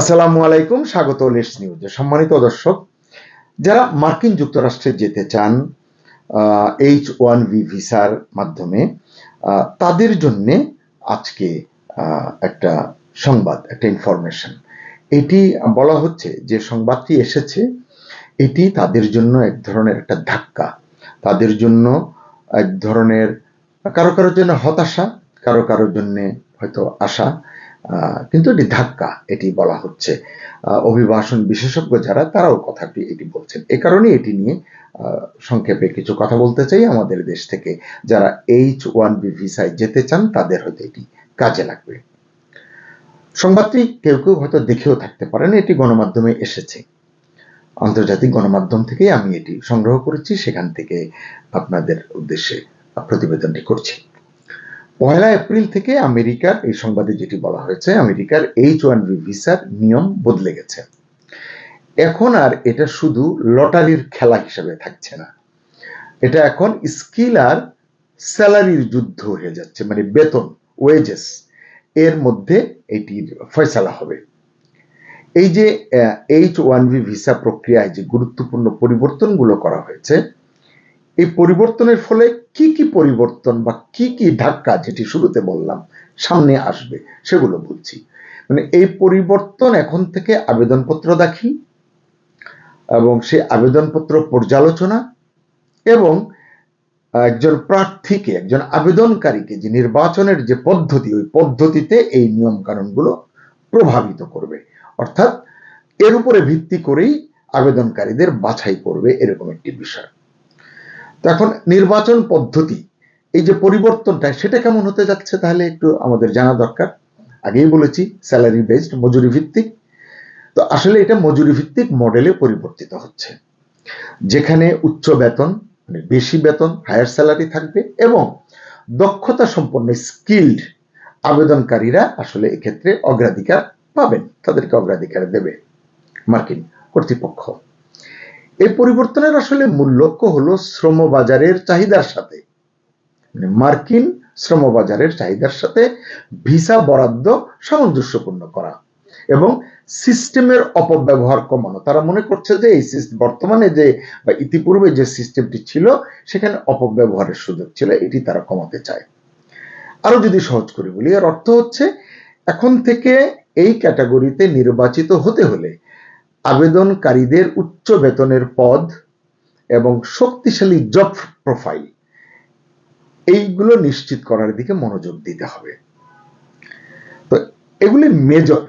আসসালামু আলাইকুম, স্বাগত লেটস নিউজে। সম্মানিত দর্শক, যারা মার্কিন যুক্তরাষ্ট্রে যেতে চান H1B ভিসার মাধ্যমে, তাদের জন্য আজকে একটা সংবাদ, একটা ইনফরমেশন। এটি বলা হচ্ছে যে সংবাদটি এসেছে, এটি তাদের জন্য এক ধরনের একটা ধাক্কা, তাদের জন্য এক ধরনের, কারো কারোর জন্য হতাশা, কারো কারোর জন্য হয়তো আশা, কিন্তু এটি ধাক্কা, এটি বলা হচ্ছে। অভিবাসন বিশেষজ্ঞ যারা, তারাও কথাটি এটি বলছেন। এ কারণে এটি নিয়ে সংক্ষেপে কিছু কথা বলতে চাই। আমাদের দেশ থেকে যারা H1B ভিসায় যেতে চান, তাদের হয়তো এটি কাজে লাগবে। সংবাদটি কেউ কেউ হয়তো দেখেও থাকতে পারেন, এটি গণমাধ্যমে এসেছে, আন্তর্জাতিক গণমাধ্যম থেকে আমি এটি সংগ্রহ করেছি, সেখান থেকে আপনাদের উদ্দেশ্যে প্রতিবেদনটি করছি। 1 এপ্রিল থেকে আমেরিকার, এই সংবাদে যেটি বলা হয়েছে, আমেরিকার H1B ভিসার নিয়ম বদলে গেছে। এখন আর এটা শুধু লটারির খেলা হিসেবে থাকছে না, এটা এখন স্কিল আর স্যালারির যুদ্ধ হয়ে যাচ্ছে, মানে বেতন, ওয়েজেস এর মধ্যে এটির ফয়সালা হবে। এই যে H1B ভিসা প্রক্রিয়ায় যে গুরুত্বপূর্ণ পরিবর্তনগুলো করা হয়েছে, এই পরিবর্তনের ফলে কি কি পরিবর্তন বা কি কি ধাক্কা, যেটি শুরুতে বললাম, সামনে আসবে সেগুলো বলছি। মানে এই পরিবর্তন এখন থেকে আবেদনপত্র দাখিল এবং সেই আবেদনপত্র পর্যালোচনা এবং একজন প্রার্থীকে, একজন আবেদনকারীকে যে নির্বাচনের যে পদ্ধতি, ওই পদ্ধতিতে এই নিয়ম কানুনগুলো প্রভাবিত করবে। অর্থাৎ এর উপরে ভিত্তি করেই আবেদনকারীদের বাছাই করবে, এরকম একটি বিষয়। তো এখন নির্বাচন পদ্ধতি, এই যে পরিবর্তনটা, সেটা কেমন হতে যাচ্ছে, তাহলে একটু আমাদের জানা দরকার। আগেই বলেছি স্যালারি বেসড, মজুরি ভিত্তিক। তো আসলে এটা মজুরি ভিত্তিক মডেলে পরিবর্তিত হচ্ছে, যেখানে উচ্চ বেতন, মানে বেশি বেতন, হায়ার স্যালারি থাকবে এবং দক্ষতা সম্পন্ন স্কিলড আবেদনকারীরা আসলে এক্ষেত্রে অগ্রাধিকার পাবেন, তাদেরকে অগ্রাধিকার দেবে মার্কিন কর্তৃপক্ষ। এই পরিবর্তনের আসলে মূল লক্ষ্য হলো শ্রমবাজারের চাহিদার সাথে, মানে মার্কিন শ্রমবাজারের চাহিদার সাথে ভিসা বরাদ্দ সামঞ্জস্যপূর্ণ করা এবং সিস্টেমের অপব্যবহার কমানো। তারা মনে করছে যে এই বর্তমানে যে বা ইতিপূর্বে যে সিস্টেমটি ছিল, সেখানে অপব্যবহারের সুযোগ ছিল, এটি তারা কমাতে চায়। আরো যদি সহজ করে বলি, এর অর্থ হচ্ছে এখন থেকে এই ক্যাটাগরিতে নির্বাচিত হতে হলে আবেদনকারীদের উচ্চ বেতনের পদ এবং শক্তিশালী জব প্রোফাইল, এইগুলো নিশ্চিত করার দিকে মনোযোগ দিতে হবে। তো এগুলি মেজর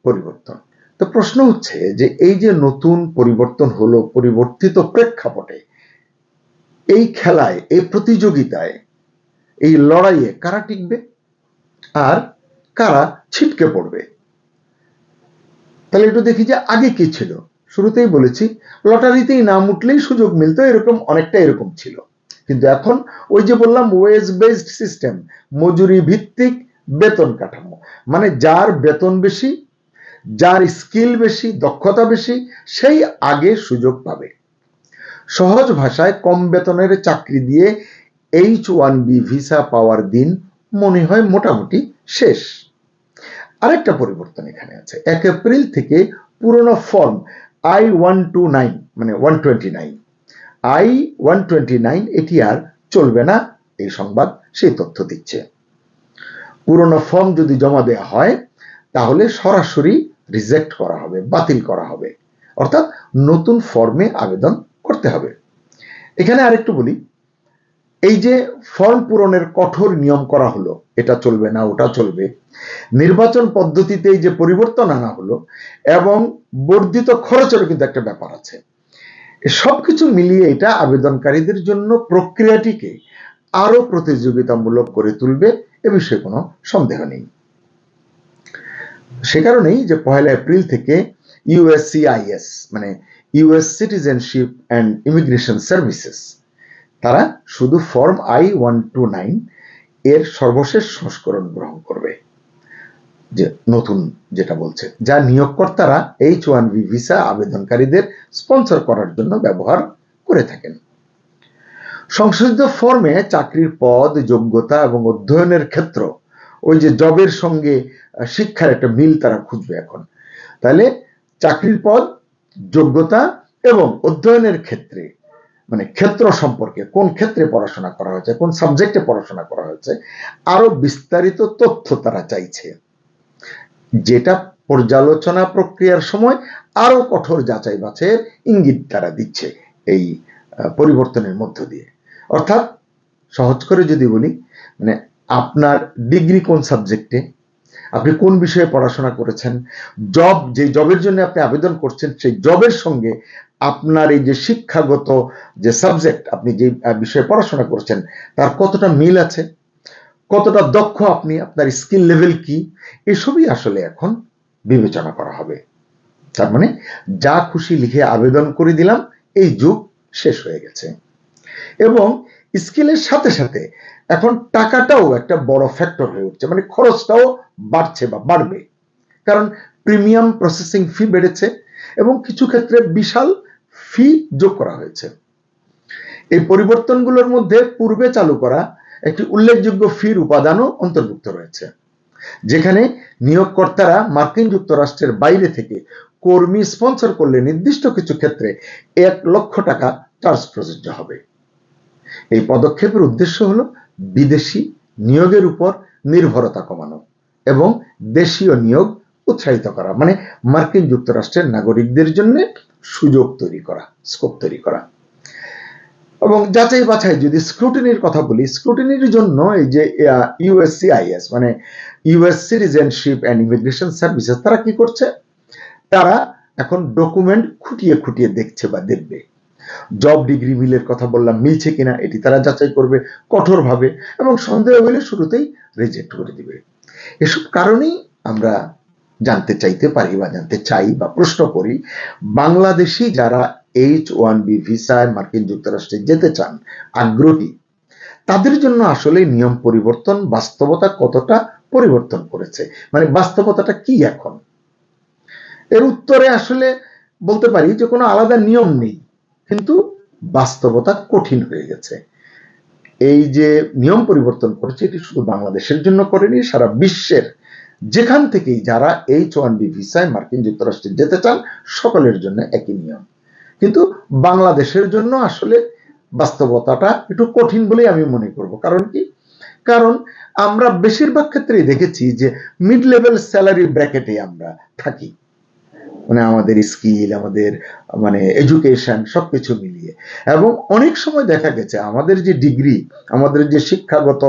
পরিবর্তন। তো প্রশ্ন হচ্ছে যে এই যে নতুন পরিবর্তন হলো, পরিবর্তিত প্রেক্ষাপটে, এই খেলায়, এই প্রতিযোগিতায়, এই লড়াইয়ে কারা টিকবে আর কারা ছিটকে পড়বে? তাহলে একটু দেখি যে আগে কি ছিল। শুরুতেই বলেছি লটারিতেই নাম উঠলেই সুযোগ মিলতো, এরকম অনেকটা এরকম ছিল। কিন্তু এখন ওই যে বললাম ওয়েজ বেসড সিস্টেম, মজুরি ভিত্তিক বেতন কাঠামো, মানে যার বেতন বেশি, যার স্কিল বেশি, দক্ষতা বেশি, সেই আগে সুযোগ পাবে। সহজ ভাষায় কম বেতনের চাকরি দিয়ে H1B ভিসা পাওয়ার দিন মনে হয় মোটামুটি শেষ। আরেকটা পরিবর্তন এখানে আছে, 1 এপ্রিল থেকে পুরনো ফর্ম I-129, মানে 129, I-129 এটি আর চলবে না, এই সংবাদ সেই তথ্য দিচ্ছে। পুরনো ফর্ম যদি জমা দেওয়া হয়, তাহলে সরাসরি রিজেক্ট করা হবে, বাতিল করা হবে, অর্থাৎ নতুন ফর্মে আবেদন করতে হবে। এখানে আরেকটু বলি, এই যে ফর্ম পূরণের কঠোর নিয়ম করা হলো, এটা চলবে না, ওটা চলবে। নির্বাচন পদ্ধতিতে এই যে পরিবর্তন আনা হলো এবং বর্ধিত খরচেরও কিন্তু একটা ব্যাপার আছে। সবকিছু মিলিয়ে এটা আবেদনকারীদের জন্য প্রক্রিয়াটিকে আরো প্রতিযোগিতামূলক করে তুলবে, এ বিষয়ে কোনো সন্দেহ নেই। সে কারণেই যে 1 এপ্রিল থেকে USCIS, মানে US citizenship and immigration services, তারা শুধু ফর্ম I-129 এর সর্বশেষ সংস্করণ গ্রহণ করবে, যে নতুন যেটা বলছে, যা নিয়োগকর্তারা H1B ভিসা আবেদনকারীদের স্পন্সর করার জন্য ব্যবহার করে থাকেন। সংশোধিত ফর্মে চাকরির পদ, যোগ্যতা এবং অধ্যয়নের ক্ষেত্র, ওই যে জবের সঙ্গে শিক্ষার একটা মিল তারা খুঁজবে এখন। তাহলে চাকরির পদ, যোগ্যতা এবং অধ্যয়নের ক্ষেত্রে মানে ক্ষেত্র সম্পর্কে, কোন ক্ষেত্রে পড়াশোনা করা হয়েছে, কোন সাবজেক্টে পড়াশোনা করা হয়েছে, আরো বিস্তারিত তথ্য তারা চাইছে, যেটা পর্যালোচনা প্রক্রিয়ার সময় আরো কঠোর যাচাই বাছাইয়ের ইঙ্গিত তারা দিচ্ছে এই পরিবর্তনের মধ্য দিয়ে। অর্থাৎ সহজ করে যদি বলি, মানে আপনার ডিগ্রি কোন সাবজেক্টে, আপনি কোন বিষয়ে পড়াশোনা করেছেন, যে জবের জন্য আপনি আবেদন করছেন সেই জবের সঙ্গে আপনার এই যে শিক্ষাগত যে সাবজেক্ট, আপনি যে বিষয়ে পড়াশোনা করছেন তার কতটা মিল আছে, কতটা দক্ষ আপনি, আপনার স্কিল লেভেল কি, এসবই আসলে এখন বিবেচনা করা হবে। তার মানে যা খুশি লিখে আবেদন করে দিলাম, এই যুগ শেষ হয়ে গেছে। এবং স্কিলের সাথে সাথে এখন টাকাটাও একটা বড় ফ্যাক্টর হয়ে উঠছে, মানে খরচটাও বাড়ছে বা বাড়বে, কারণ প্রিমিয়াম প্রসেসিং ফি বেড়েছে এবং কিছু ক্ষেত্রে বিশাল ফি যোগ করা হয়েছে। এই পরিবর্তনগুলোর মধ্যে পূর্বে চালু করা একটি উল্লেখযোগ্য ফির উপাদানও অন্তর্ভুক্ত রয়েছে, যেখানে নিয়োগকর্তারা মার্কিন যুক্তরাষ্ট্রের বাইরে থেকে কর্মী স্পন্সর করলে নির্দিষ্ট কিছু ক্ষেত্রে 1 লক্ষ টাকা চার্জ প্রযোজ্য হবে। এই পদক্ষেপের উদ্দেশ্য হলো বিদেশি নিয়োগের উপর নির্ভরতা কমানো এবং দেশীয় নিয়োগ উৎসাহিত করা, মানে মার্কিন যুক্তরাষ্ট্রের নাগরিকদের জন্য সুযোগ তৈরি করা, স্কোপ তৈরি করা। এবং যাচাই বাছাই যদি স্ক্রুটিনির কথা বলি, স্ক্রুটিনির জন্য এই যে ইউএসসিআইএস মানে US citizenship and immigration services, তারা কি করছে, তারা এখন ডকুমেন্ট খুঁটিয়ে খুঁটিয়ে দেখছে বা দেখবে। জব ডিগ্রি মিলের কথা বললাম, মিলছে কিনা এটি তারা যাচাই করবে কঠোরভাবে, এবং সন্দেহ হলে শুরুতেই রিজেক্ট করে দিবে। এসব কারণেই আমরা জানতে চাইতে পারি বা জানতে চাই বা প্রশ্ন করি, বাংলাদেশি যারা H1B ভিসায় মার্কিন যুক্তরাষ্ট্রে যেতে চান, আগ্রহী, তাদের জন্য আসলে নিয়ম পরিবর্তন বাস্তবতা কতটা পরিবর্তন করেছে, মানে বাস্তবতাটা কি এখন। এর উত্তরে আসলে বলতে পারি যে কোনো আলাদা নিয়ম নেই, কিন্তু বাস্তবতা কঠিন হয়ে গেছে। এই যে নিয়ম পরিবর্তন করেছে, এটি শুধু বাংলাদেশের জন্য করেনি, সারা বিশ্বের যেখান থেকেই যারা H1B ভিসায় মার্কিন যুক্তরাষ্ট্রে যেতে চান সকলের জন্য একই নিয়ম। কিন্তু বাংলাদেশের জন্য আসলে বাস্তবতাটা একটু কঠিন বলেই আমি মনে করব। কারণ কি, কারণ আমরা বেশিরভাগ ক্ষেত্রেই দেখেছি যে মিড লেভেল স্যালারি ব্র্যাকেটে আমরা থাকি, মানে আমাদের স্কিল, আমাদের মানে এডুকেশন সবকিছু মিলিয়ে। এবং অনেক সময় দেখা গেছে আমাদের যে ডিগ্রি, আমাদের যে শিক্ষাগত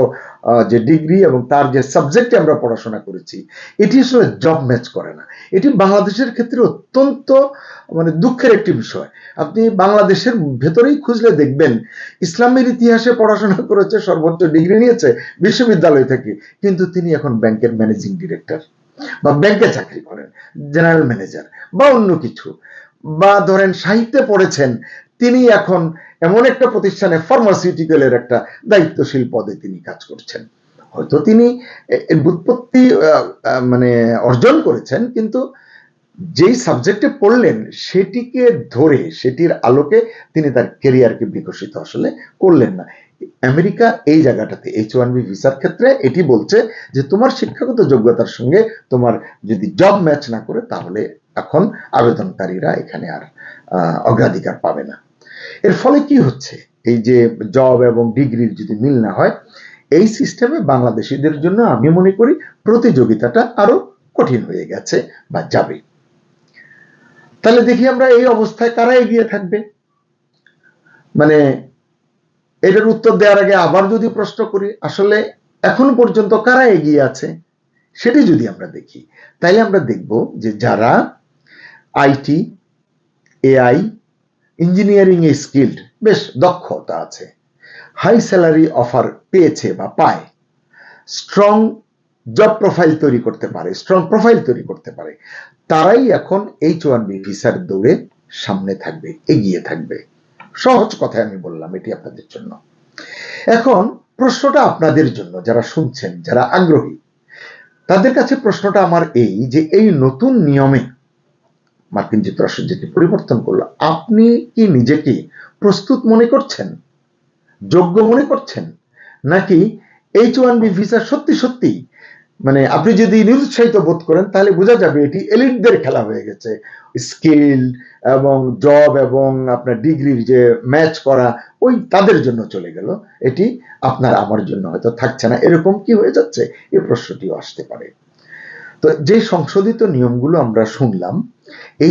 যে ডিগ্রি এবং তার যে সাবজেক্টে আমরা পড়াশোনা করেছি, এটি আসলে জব ম্যাচ করে না। এটি বাংলাদেশের ক্ষেত্রে অত্যন্ত মানে দুঃখের একটি বিষয়। আপনি বাংলাদেশের ভেতরেই খুঁজলে দেখবেন, ইসলামের ইতিহাসে পড়াশোনা করেছে, সর্বোচ্চ ডিগ্রি নিয়েছে বিশ্ববিদ্যালয় থেকে, কিন্তু তিনি এখন ব্যাংকের ম্যানেজিং ডিরেক্টর বা ব্যাংকে চাকরি করেন, জেনারেল ম্যানেজার বা অন্য কিছু, বা ধরেন সাহিত্যে পড়েছেন, তিনি এখন এমন একটা প্রতিষ্ঠানে ফার্মাসিউটিক্যালের একটা দায়িত্বশীল পদে তিনি কাজ করছেন। হয়তো তিনি ব্যুৎপত্তি মানে অর্জন করেছেন, কিন্তু যেই সাবজেক্টে পড়লেন সেটিকে ধরে সেটির আলোকে তিনি তার ক্যারিয়ারকে বিকশিত আসলে করলেন না। আমেরিকা এই জায়গাটাতে H1B ভিসার ক্ষেত্রে এটি বলছে যে তোমার শিক্ষাগত যোগ্যতার সঙ্গে তোমার যদি জব ম্যাচ না করে, তাহলে এখন আবেদনকারীরা এখানে আর অগ্রাধিকার পাবে না। এর ফলে কি হচ্ছে, এই যে জব এবং ডিগ্রির যদি মিল না হয়, এই সিস্টেমে বাংলাদেশিদের জন্য আমি মনে করি প্রতিযোগিতাটা আরো কঠিন হয়ে গেছে বা যাবে। তাহলে দেখি আমরা এই অবস্থায় কারা এগিয়ে থাকবে। মানে এটার উত্তর দেওয়ার আগে আবার যদি প্রশ্ন করি, আসলে এখন পর্যন্ত কারা এগিয়ে আছে সেটি যদি আমরা দেখি, তাইলে আমরা দেখব যে যারা IT, AI, engineering A skilled, বেশ দক্ষতা আছে, হাই স্যালারি অফার পেয়েছে বা পায়, স্ট্রং জব প্রোফাইল তৈরি করতে পারে, স্ট্রং প্রোফাইল তৈরি করতে পারে, তারাই এখন H1B ভিসার দৌড়ে সামনে থাকবে, এগিয়ে থাকবে। সহজ কথায় আমি বললাম এটি আপনাদের জন্য। এখন প্রশ্নটা আপনাদের জন্য, যারা শুনছেন, যারা আগ্রহী, তাদের কাছে প্রশ্নটা আমার এই যে এই নতুন নিয়মে মার্কিন যুক্তরাষ্ট্র যেটি পরিবর্তন করলো, আপনি কি নিজেকে প্রস্তুত মনে করছেন, যোগ্য মনে করছেন, নাকি H1B ভিসা সত্যি সত্যি মানে আপনি যদি নিরুৎসাহিত বোধ করেন তাহলে বোঝা যাবে এটি এলিটদের খেলা হয়ে গেছে। স্কিল এবং জব এবং আপনার ডিগ্রির যে ম্যাচ করা ওই তাদের জন্য চলে গেল, এটি আপনার আমার জন্য হয়তো থাকছে না, এরকম কি হয়ে যাচ্ছে, এই প্রশ্নটিও আসতে পারে। তো যে সংশোধিত নিয়মগুলো আমরা শুনলাম,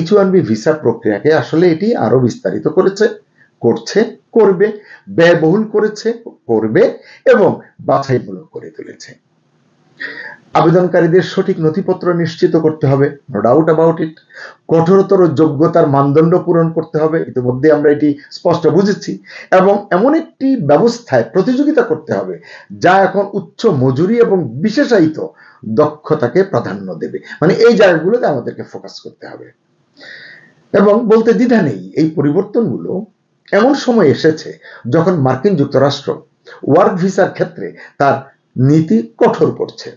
H1B ভিসা প্রক্রিয়াকে আসলে এটি আরো বিস্তারিত করেছে, করছে, করবে, ব্যয়বহুল করেছে, করবে এবং বাছাইমূলক করে তুলেছে। আবেদনকারীদের সঠিক নথিপত্র নিশ্চিত করতে হবে, নো ডাউট অ্যাবাউট ইট। কঠোরতর যোগ্যতার মানদণ্ড পূরণ করতে হবে, ইতিমধ্যে আমরা এটি স্পষ্ট বুঝেছি। এবং এমন একটি ব্যবস্থায় প্রতিযোগিতা করতে হবে যা এখন উচ্চ মজুরি এবং বিশেষায়িত দক্ষতাকে প্রাধান্য দেবে। মানে এই জায়গাগুলোতে আমাদেরকে ফোকাস করতে হবে। এবং বলতে দ্বিধা নেই, এই পরিবর্তনগুলো এমন সময় এসেছে যখন মার্কিন যুক্তরাষ্ট্র ওয়ার্ক ভিসার ক্ষেত্রে তার নীতি কঠোর করছে,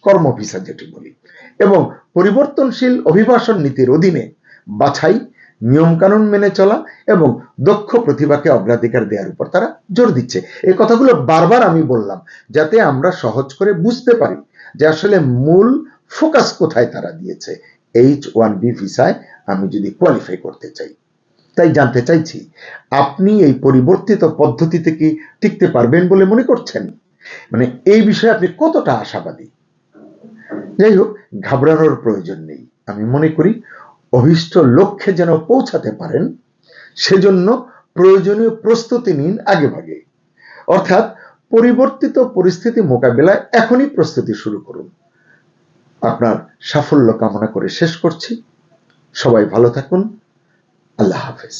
কর্ম ভিসা যেটি বলি, এবং পরিবর্তনশীল অভিবাসন নীতির অধীনে বাছাই, নিয়মকানুন মেনে চলা এবং দক্ষ প্রতিভাকে অগ্রাধিকার দেওয়ার উপর তারা জোর দিচ্ছে। এই কথাগুলো বারবার আমি বললাম যাতে আমরা সহজ করে বুঝতে পারি যে আসলে মূল ফোকাস কোথায় তারা দিয়েছে। H1B ভিসায় আমি যদি কোয়ালিফাই করতে চাই, তাই জানতে চাইছি আপনি এই পরিবর্তিত পদ্ধতিতে কি টিকতে পারবেন বলে মনে করছেন? মানে এই বিষয়ে আপনি কতটা আশাবাদী? যাই হোক, ঘাবড়ানোর প্রয়োজন নেই। আমি মনে করি অভীষ্ট লক্ষ্যে যেন পৌঁছাতে পারেন সেজন্য প্রয়োজনীয় প্রস্তুতি নিন আগেভাগে। অর্থাৎ পরিবর্তিত পরিস্থিতি মোকাবেলায় এখনই প্রস্তুতি শুরু করুন। আপনার সাফল্য কামনা করে শেষ করছি। সবাই ভালো থাকুন। আল্লাহ হাফেজ।